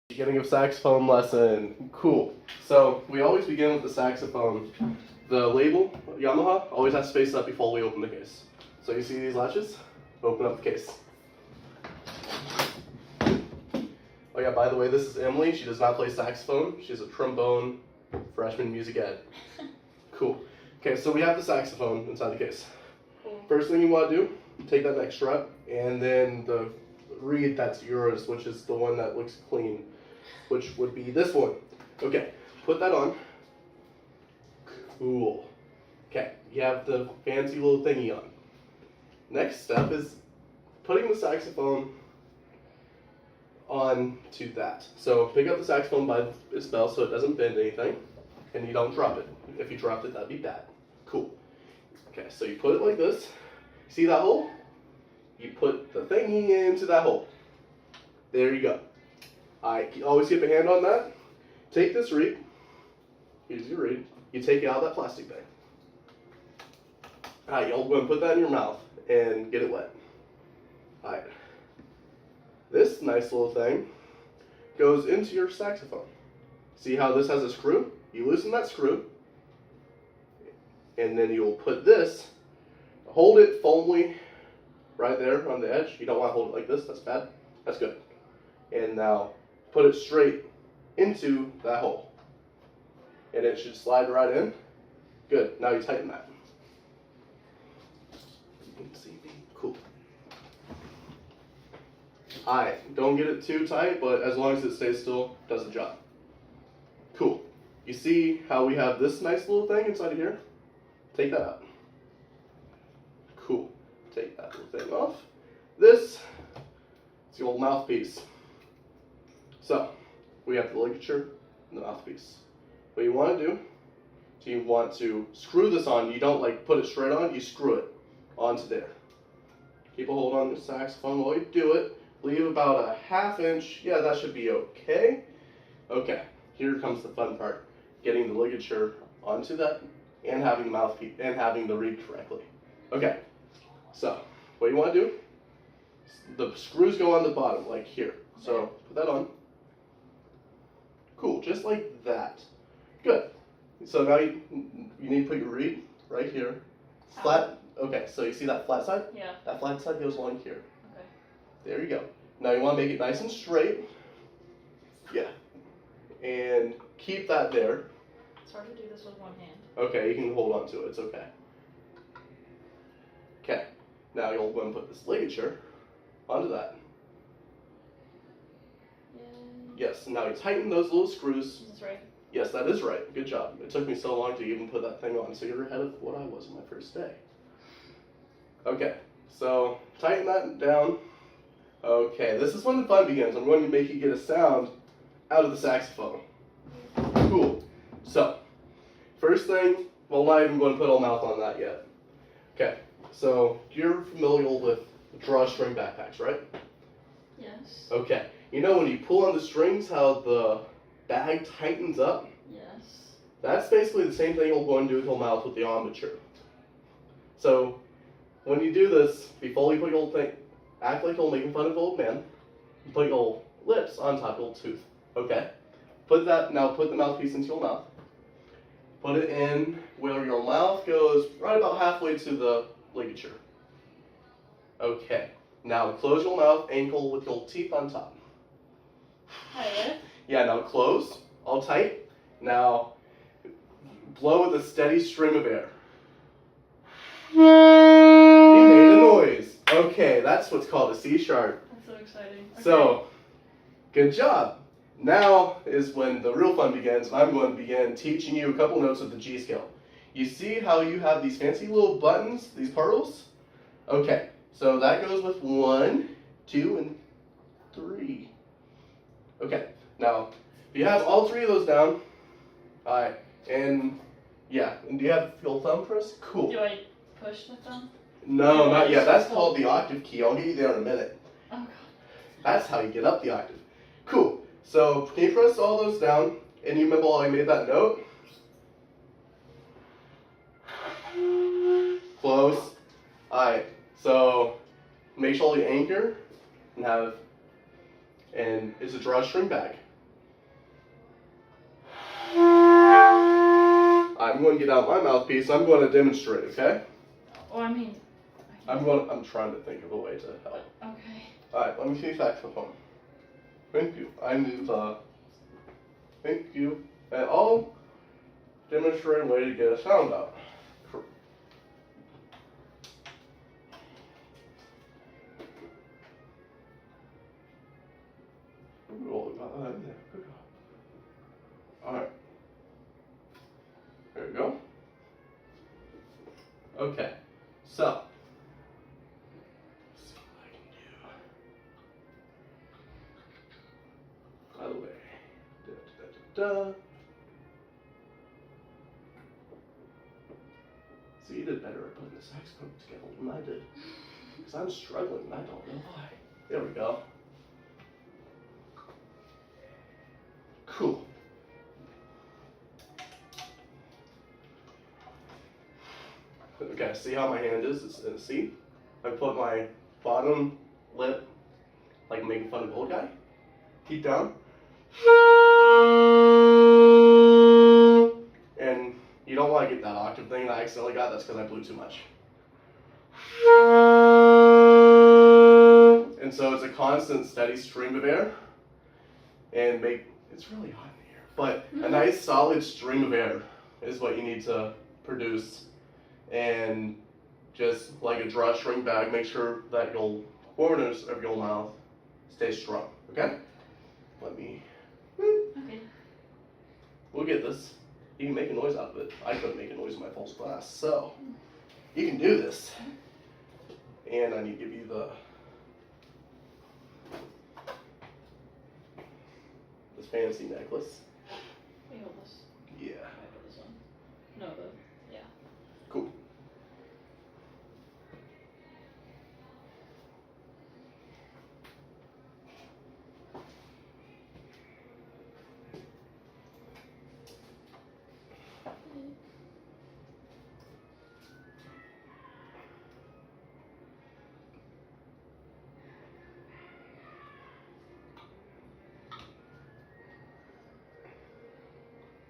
Beginning of saxophone lesson. Cool. So we always begin with the saxophone. The label, Yamaha, always has space up before we open the case. So you see these latches? Open up the case. Oh yeah, by the way, this is Emily. She does not play saxophone. She's a trombone freshman music ed. Cool. Okay, so we have the saxophone inside the case. First thing you want to do, take that next strap, and then the reed that's yours, which is the one that looks clean, which would be this one. Okay, put that on. Cool. Okay, you have the fancy little thingy on. Next step is putting the saxophone on to that. So pick up the saxophone by its bell so it doesn't bend anything, and you don't drop it. If you dropped it, that'd be bad. Cool. Okay, so you put it like this. See that hole? You put the thingy into that hole. There you go. Alright, always keep a hand on that. Take this reed. Here's your reed. You take it out of that plastic bag. Alright, you'll go and put that in your mouth and get it wet. Alright. This nice little thing goes into your saxophone. See how this has a screw? You loosen that screw, and then you'll put this, hold it firmly right there on the edge. You don't want to hold it like this, that's bad. That's good. And now put it straight into that hole. And it should slide right in. Good, now you tighten that. You can see me, cool. Alright, don't get it too tight, but as long as it stays still, does the job. Cool. You see how we have this nice little thing inside of here? Take that out. Cool. Take that little thing off. This is the old mouthpiece. So, we have the ligature and the mouthpiece. What you want to do, so you want to screw this on. You don't like put it straight on, you screw it onto there. Keep a hold on the saxophone while you do it. Leave about a ½ inch. Yeah, that should be okay. Okay, here comes the fun part. Getting the ligature onto that and having the mouthpiece and having the reed correctly. Okay, so what you want to do, the screws go on the bottom, like here. So put that on. Cool, just like that. Good. So now you need to put your reed right here. Flat. Okay, so you see that flat side? Yeah. That flat side goes along here. Okay. There you go. Now you want to make it nice and straight. Yeah. And keep that there. It's hard to do this with one hand. Okay, you can hold on to it. It's okay. Okay. Now you'll go and put this ligature onto that. Yay. Yes. Now you tighten those little screws. Is this right? Yes, that is right. Good job. It took me so long to even put that thing on, so you're ahead of what I was on my first day. Okay. So tighten that down. Okay. This is when the fun begins. I'm going to make you get a sound out of the saxophone. Cool. So, first thing, well, I'm not even going to put a mouth on that yet. Okay, so you're familiar with drawstring backpacks, right? Yes. Okay, you know when you pull on the strings, how the bag tightens up? Yes. That's basically the same thing you'll go and do with your mouth with the armature. So, when you do this, before you put your thing, act like you're making fun of an old man, put your lips on top of your tooth. Okay? Put the mouthpiece into your mouth. Put it in where your mouth goes right about halfway to the ligature. Okay. Now close your mouth, ankle with your teeth on top. Hiya. Yeah, now close, all tight. Now blow with a steady stream of air. You made a noise. Okay, that's what's called a C sharp. That's so exciting. Okay. So, good job. Now is when the real fun begins. I'm going to begin teaching you a couple notes of the G scale. You see how you have these fancy little buttons, these pearls? Okay, so that goes with 1, 2, and 3. Okay, now, if you have all 3 of those down, alright, and yeah, and do you have your thumb pressed? Cool. Do I push the thumb? No, not yet. That's called the octave key. I'll get you there in a minute. Oh god. That's how you get up the octave. Cool. So, can you press all those down? And you remember I made that note? Close. Alright, so make sure you anchor and it's a drawstring bag. I'm going to get out my mouthpiece. I'm going to demonstrate. Okay. Well, I mean. I'm trying to think of a way to help. Okay. All right. Let me see saxophone. Thank you. I need the. Thank you. And I'll demonstrate a way to get a sound out. Alright. There we go. Okay. So. Let's see what I can do. By the way. Da. See, you did better at putting the saxophone together than I did. Because I'm struggling and I don't know why. There we go. Cool. Okay, see how my hand is? It's in a C. I put my bottom lip, like making fun of the old guy. Keep down. And you don't want to get that octave thing that I accidentally got. That's because I blew too much. And so it's a constant, steady stream of air. And it's really hot in here. But a nice, solid stream of air is what you need to produce. And just like a drawstring bag, make sure that your corners of your mouth stay strong. Okay? Let me. Okay. We'll get this. You can make a noise out of it. I couldn't make a noise in my false glass. So, you can do this. And I need to give you this fancy necklace. Wait, hold this. Yeah. I put this on. No, yeah. Cool.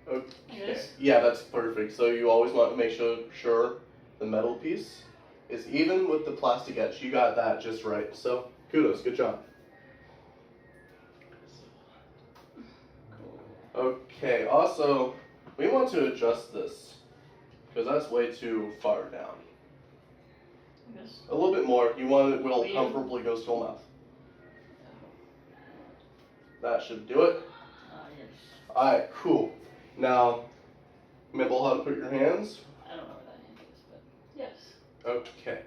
Okay. Yes. Yeah, that's perfect. So you always want to make sure the metal piece is even with the plastic edge. You got that just right. So kudos, good job. Okay, also we want to adjust this because that's way too far down. Yes. A little bit more. You want it will comfortably go to your mouth. That should do it. Yes. Alright, cool. Now, remember how to put your hands? I don't know where that hand is, but yes. Okay.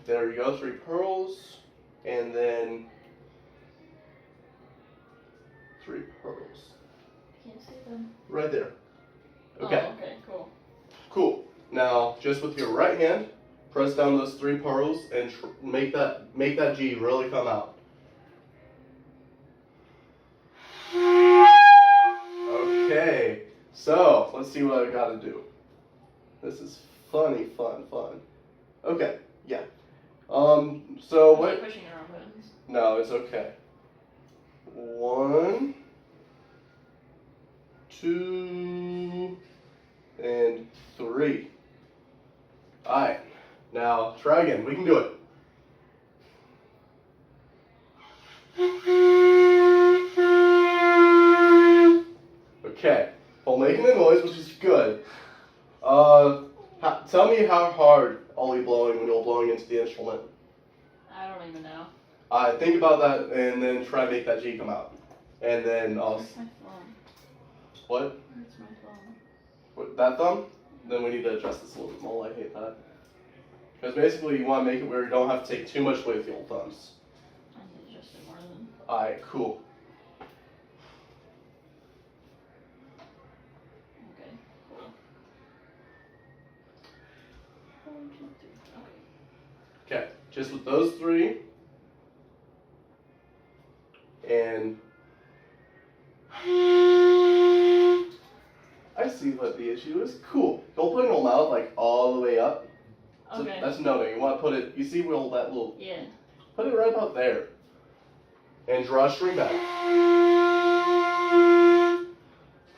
There you go, 3 pearls. And then 3 pearls. I can't see them. Right there. Okay. Oh, okay, cool. Cool. Now, just with your right hand, press down those 3 pearls and make that G really come out. Okay, so let's see what I gotta do. This is fun. Okay, yeah. So what? Keep pushing around buttons. No, it's okay. 1, 2, and 3. Alright, now try again. We can do it. Okay, while making the noise, which is good, tell me how hard are we blowing when you're blowing into the instrument? I don't even know. Think about that and then try to make that G come out. And then I'll... Where's my phone? What? Where's my phone? What, that thumb? Then we need to adjust this a little bit more. I hate that. Because basically you want to make it where you don't have to take too much weight with your thumbs. I need to adjust it more than... Alright, cool. Okay, cool. 1, 2, 3. Okay. Okay, just with those 3. And I see what the issue is. Cool. Don't put it in your mouth like all the way up. So Okay. that's no. You want to put it. You see where that little. Yeah. Put it right about there. And draw a string back.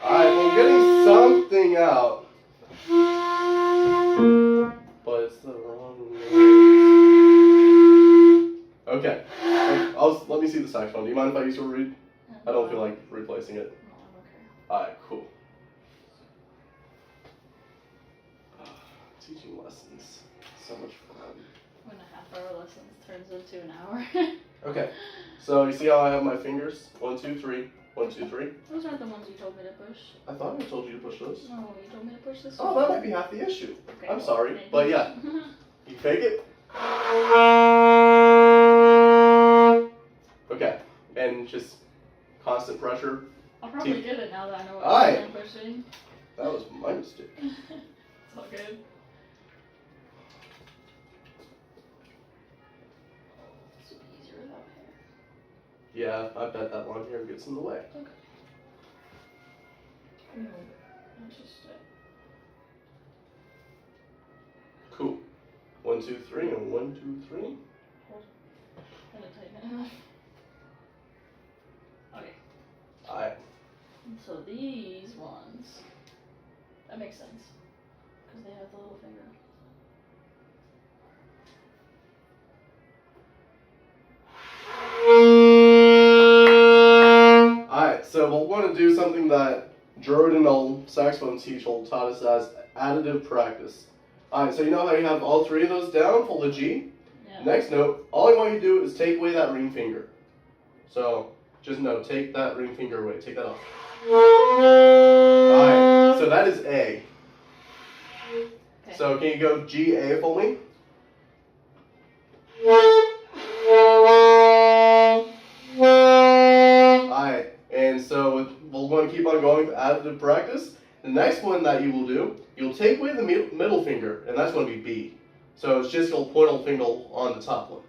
Alright, well, getting something out. the saxophone. Do you mind if I use your reed? I don't feel like replacing it. No, I'm okay. Alright, cool. Teaching lessons. So much fun. When a half-hour lesson turns into an hour. Okay, so you see how I have my fingers? 1, 2, 3. 1, 2, 3. Those aren't the ones you told me to push. I thought I told you to push those. No, you told me to push this Oh, one. that might be half the issue. Okay, I'm well, sorry, maybe. but yeah. You fake it. Okay, and just constant pressure. I'll probably get it now that I know what Aye. I'm pushing. That was my mistake. It's all good. This would be easier without hair. Yeah, I bet that long hair gets in the way. Okay. No, that's just it. Cool. 1, 2, 3, and 1, 2, 3. Gotta tighten it enough. Okay. Alright. So these ones, that makes sense, because they have the little finger. Alright, so we're going to do something that Jordan, old saxophone teacher, taught us as additive practice. Alright, so you know how you have all three of those down, full of G? Yeah. Next note, all I want you to do is take away that ring finger. So, just know, take that ring finger away, take that off. Alright, so that is A. Okay. So can you go G, A for me? Alright, and so we're going to keep on going with additive practice. The next one that you will do, you'll take away the middle finger, and that's going to be B. So it's just your pointer finger on the top one.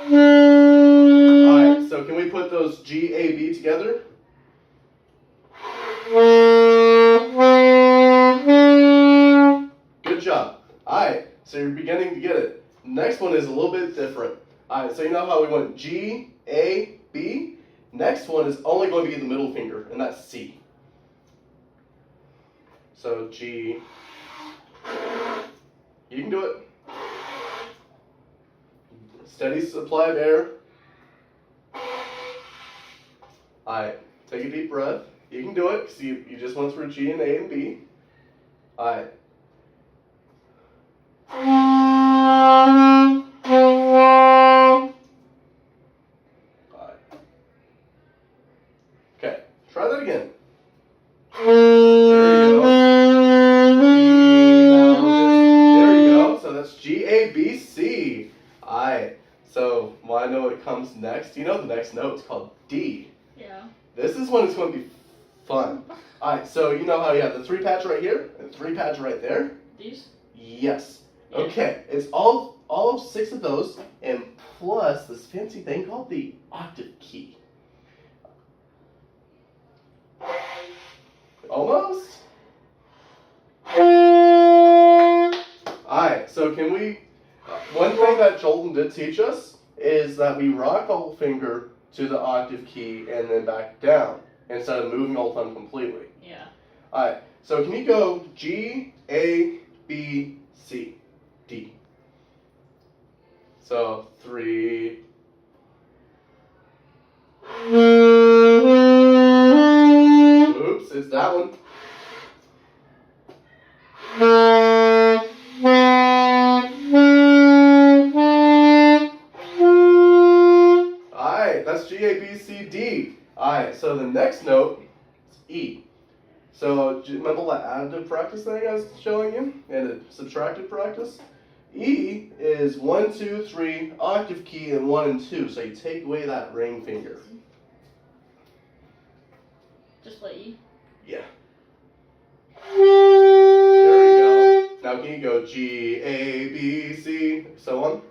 Alright, so can we put those G, A, B together? Good job. Alright, so you're beginning to get it. Next one is a little bit different. Alright, so you know how we went G, A, B? Next one is only going to be the middle finger, and that's C. So G. You can do it. Steady supply of air. Alright, take a deep breath. You can do it, because you just went through G and A and B. Alright. Okay, try that again. There you go. There you go. So that's G, A, B, C. Alright, so well, I know what comes next. You know the next note is called D. Yeah. This is when it's going to be fun. Alright, so you know how you have the 3 patch right here and 3 patch right there? These? Yes. Yeah. Okay, it's all 6 of those, and plus this fancy thing called the octave key. Almost? Alright, so can we... one thing that Jolton did teach us is that we rock the whole finger to the octave key and then back down instead of moving the whole thumb completely. Yeah. Alright, so can you go G, A, B, C, D? So 3. Oops, it's that one. Alright, that's G, A, B, C, D. Alright, so the next note is E. So, do you remember that additive practice thing I was showing you? And the subtractive practice? E is 1, 2, 3, octave key, and 1 and 2. So you take away that ring finger. Just play E. Yeah. There you go. Now can you go G, A, B, C, so on?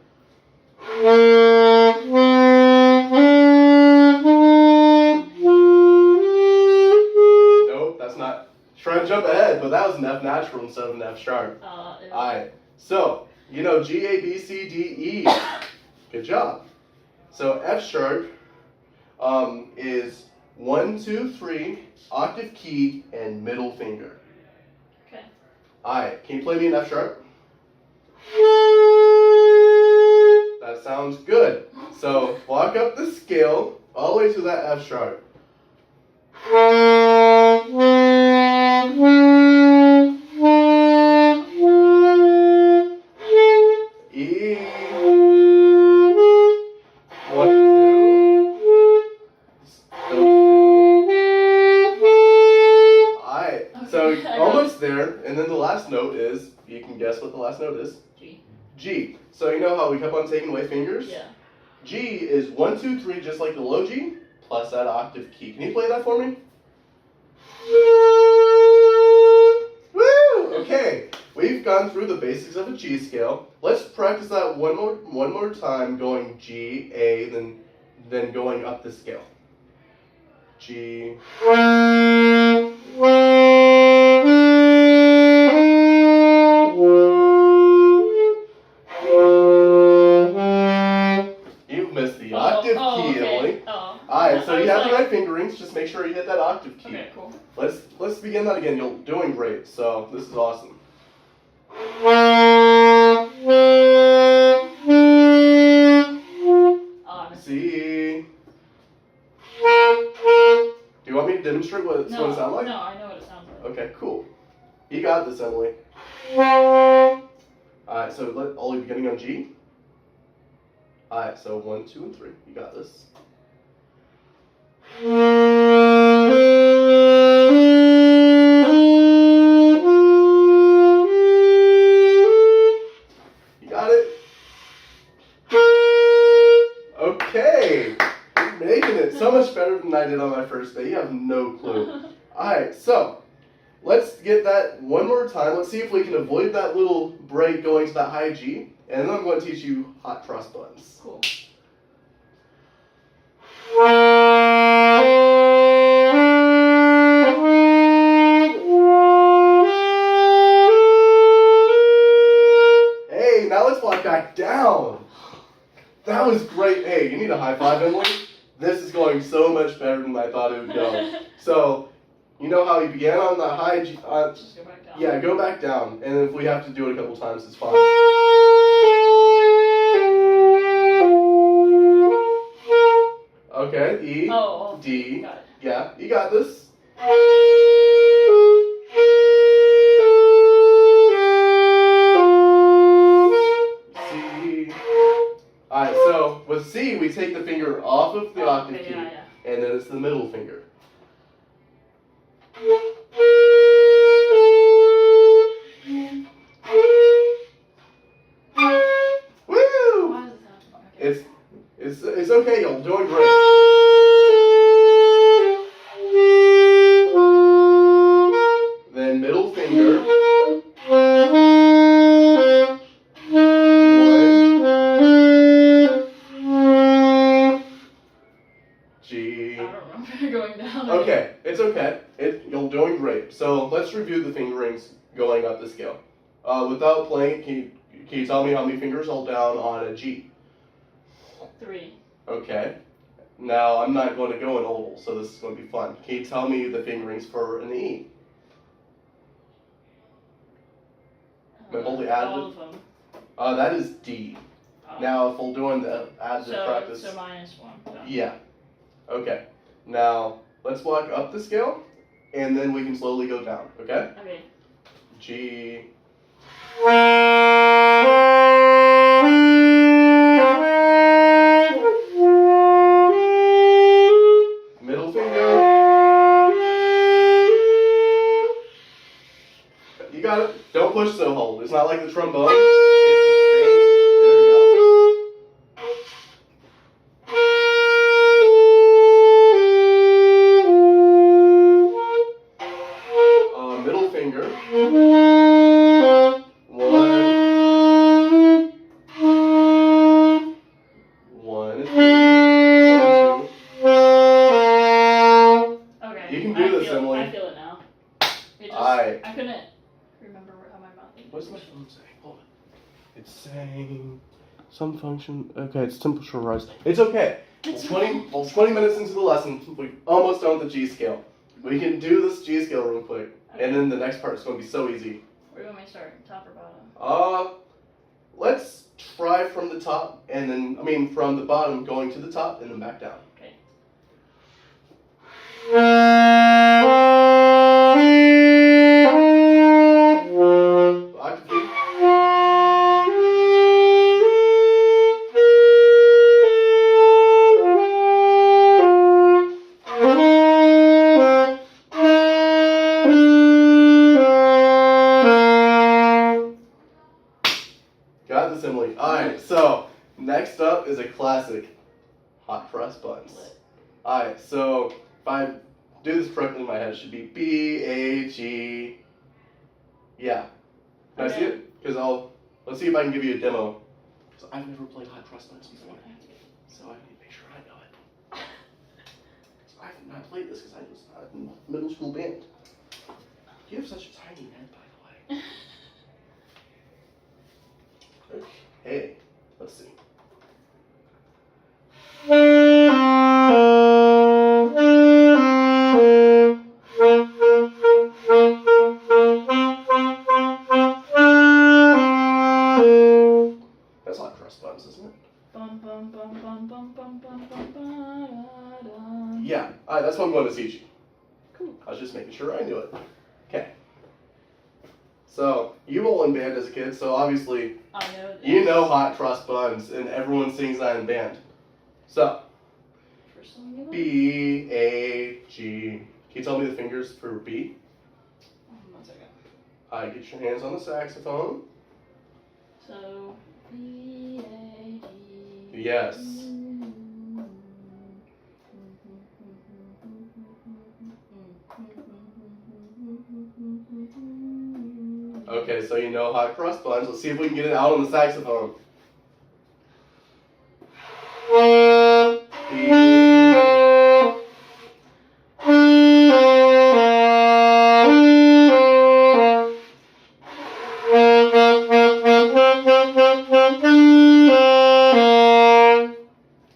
Nope, that's not. Try to jump ahead, but that was an F natural instead of an F sharp. Alright, so you know G, A, B, C, D, E. Good job. So F sharp is 1, 2, 3, octave key, and middle finger. Okay. Alright, can you play me an F sharp? That sounds good. So walk up the scale all the way to that F sharp. E. 1, 2. Alright, so almost there, and then the last note is, you can guess what the last note is? G. G. So you know how we kept on taking away fingers? Yeah. G is 1, 2, 3, just like the low G, plus that octave key. Can you play that for me? Woo! Okay, we've gone through the basics of a G scale. Let's practice that one more time, going G, A, then going up the scale. G. You missed the octave key, okay. Emily. Oh. Alright, so you have the right fingerings, just make sure you hit that octave key. Okay, cool. Let's begin that again. You're doing great, so this is awesome. C. Do you want me to demonstrate what it's going to sound like? No, I know what it sounds like. Okay, cool. You got this, Emily. Alright, so let all beginning on G. Alright, so 1, 2, and 3. You got this. You got it? Okay. You're making it so much better than I did on my first day. You have no clue. Alright, so let's get that one more time. Let's see if we can avoid that little break going to that high G. And then I'm going to teach you hot cross buttons. Cool. Hey, now let's walk back down. That was great. Hey, you need a high five, Emily? This is going so much better than I thought it would go. So, you know how we began on the high G? Just go back down. Yeah, go back down. And if we have to do it a couple times, it's fine. Okay, E, D. Got it. Yeah, you got this. C. Alright, so with C, we take the finger off of the octave key, and then it's the middle finger. Woo! Why does it sound okay? It's okay, you're doing great. Then middle finger. 1. G. I don't remember going down. Okay, it's okay. You're doing great. So let's review the fingerings going up the scale. Without playing, can you tell me how many fingers hold down on a G? 3. Okay. Now, I'm not going to go in oval, so this is going to be fun. Can you tell me the fingerings for an E? All of them. That is D. Oh. Now, if we're doing the additive practice... So -1. Done. Yeah. Okay. Now, let's walk up the scale, and then we can slowly go down, okay? Okay. G... Middle finger. You got it. Don't push so hard. It's not like the trombone. It's the string. There you go. Middle finger. 1. 1. Okay. You can do this, Emily. I feel it now. It just, Alright. I couldn't remember how my mouth was. What's my phone saying? Hold on. It's saying some function. Okay, it's temperature rise. It's okay. It's 20 minutes into the lesson, we're almost done with the G scale. We can do this G scale real quick, and then the next part is going to be so easy. Where do you want me to start? Top or bottom? let's try from the top and then, from the bottom going to the top and then back down. Okay. Octave key. Got this, Emily. Alright, so next up is a classic, hot cross buns. Alright, so if I do this correctly in my head, it should be B-A-G. Yeah. Can I see it? Because let's see if I can give you a demo. Because I've never played hot cross buns before. So I need to make sure I know it. So I have not played this because I was in middle school band. You have such a tiny head, by the way. Okay, let's see. That's hot cross buns, isn't it? Bum, bum, bum, bum, bum, bum, bum, bum, bum, Yeah, alright, that's what I'm going to teach you. Cool. I was just making sure I knew it. Okay. So, you were in band as a kid, so obviously I know this. you know hot cross buns, and everyone sings that in band. So, First song you like? B-A-G. Can you tell me the fingers for B? 1 second. Alright, get your hands on the saxophone. So, B-A-D. Yes. Okay, so you know hot cross buns. Let's see if we can get it out on the saxophone.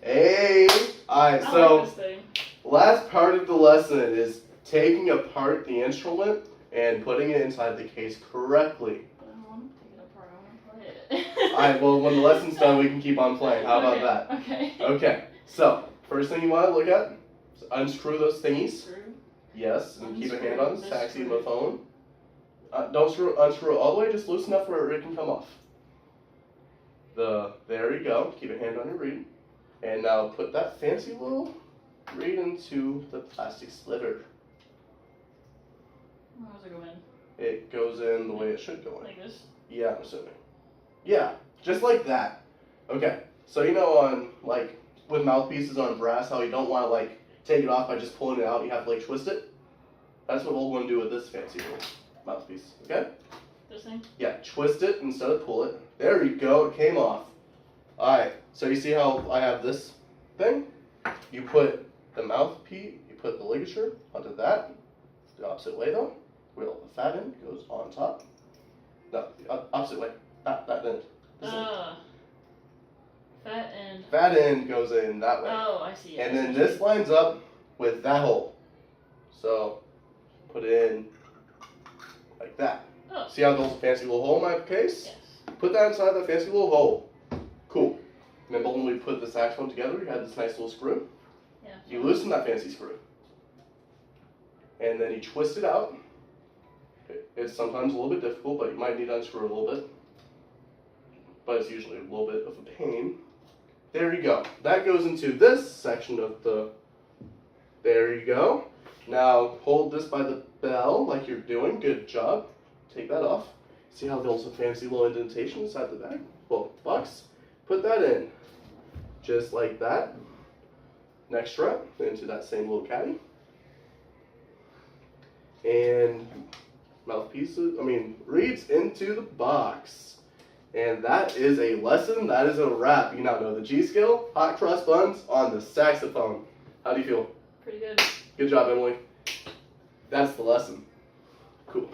Hey! Alright, I so like this thing. last part of the lesson is taking apart the instrument and putting it inside the case correctly. But I don't want to take it apart. I want to play it. Alright, well, when the lesson's done, we can keep on playing. How about Okay, that? Okay. Okay, so first thing you want to look at is unscrew those thingies. Screw. Yes, and keep a Unscrew hand on the this saxophone. Don't unscrew it all the way, just loose enough where it can come off. There you go. Keep a hand on your reed. And now put that fancy little reed into the plastic sliver. How does it go in? It goes in the way it should go in. Like this? Yeah, I'm assuming. Yeah, just like that. Okay, so you know on, like, with mouthpieces on brass, how you don't want to, like, take it off by just pulling it out, you have to, like, twist it? That's what we'll want to do with this fancy little mouthpiece, okay? This thing? Yeah, twist it instead of pull it. There you go, it came off. Alright, so you see how I have this thing? You put the mouthpiece, you put the ligature onto that. It's the opposite way though. Well, the fat end goes on top. No, the opposite way. That end. This end. Fat end. Fat end goes in that way. Oh, I see. And then this lines up with that hole. So, put it in like that. Oh. See how there's a fancy little hole in my case? Yes. Put that inside that fancy little hole. Cool. And then when we put the saxophone together, you had this nice little screw. Yeah. You loosen that fancy screw. And then you twist it out. It's sometimes a little bit difficult, but you might need to unscrew a little bit. But it's usually a little bit of a pain. There you go. That goes into this section of the... There you go. Now hold this by the bell like you're doing. Good job. Take that off. See how there's a fancy little indentation inside the bag? Well, box. Put that in. Just like that. Next strap into that same little caddy. And reeds into the box. And that is a lesson. That is a wrap. You now know the G scale, hot cross buns on the saxophone. How do you feel? Pretty good. Good job, Emily. That's the lesson. Cool.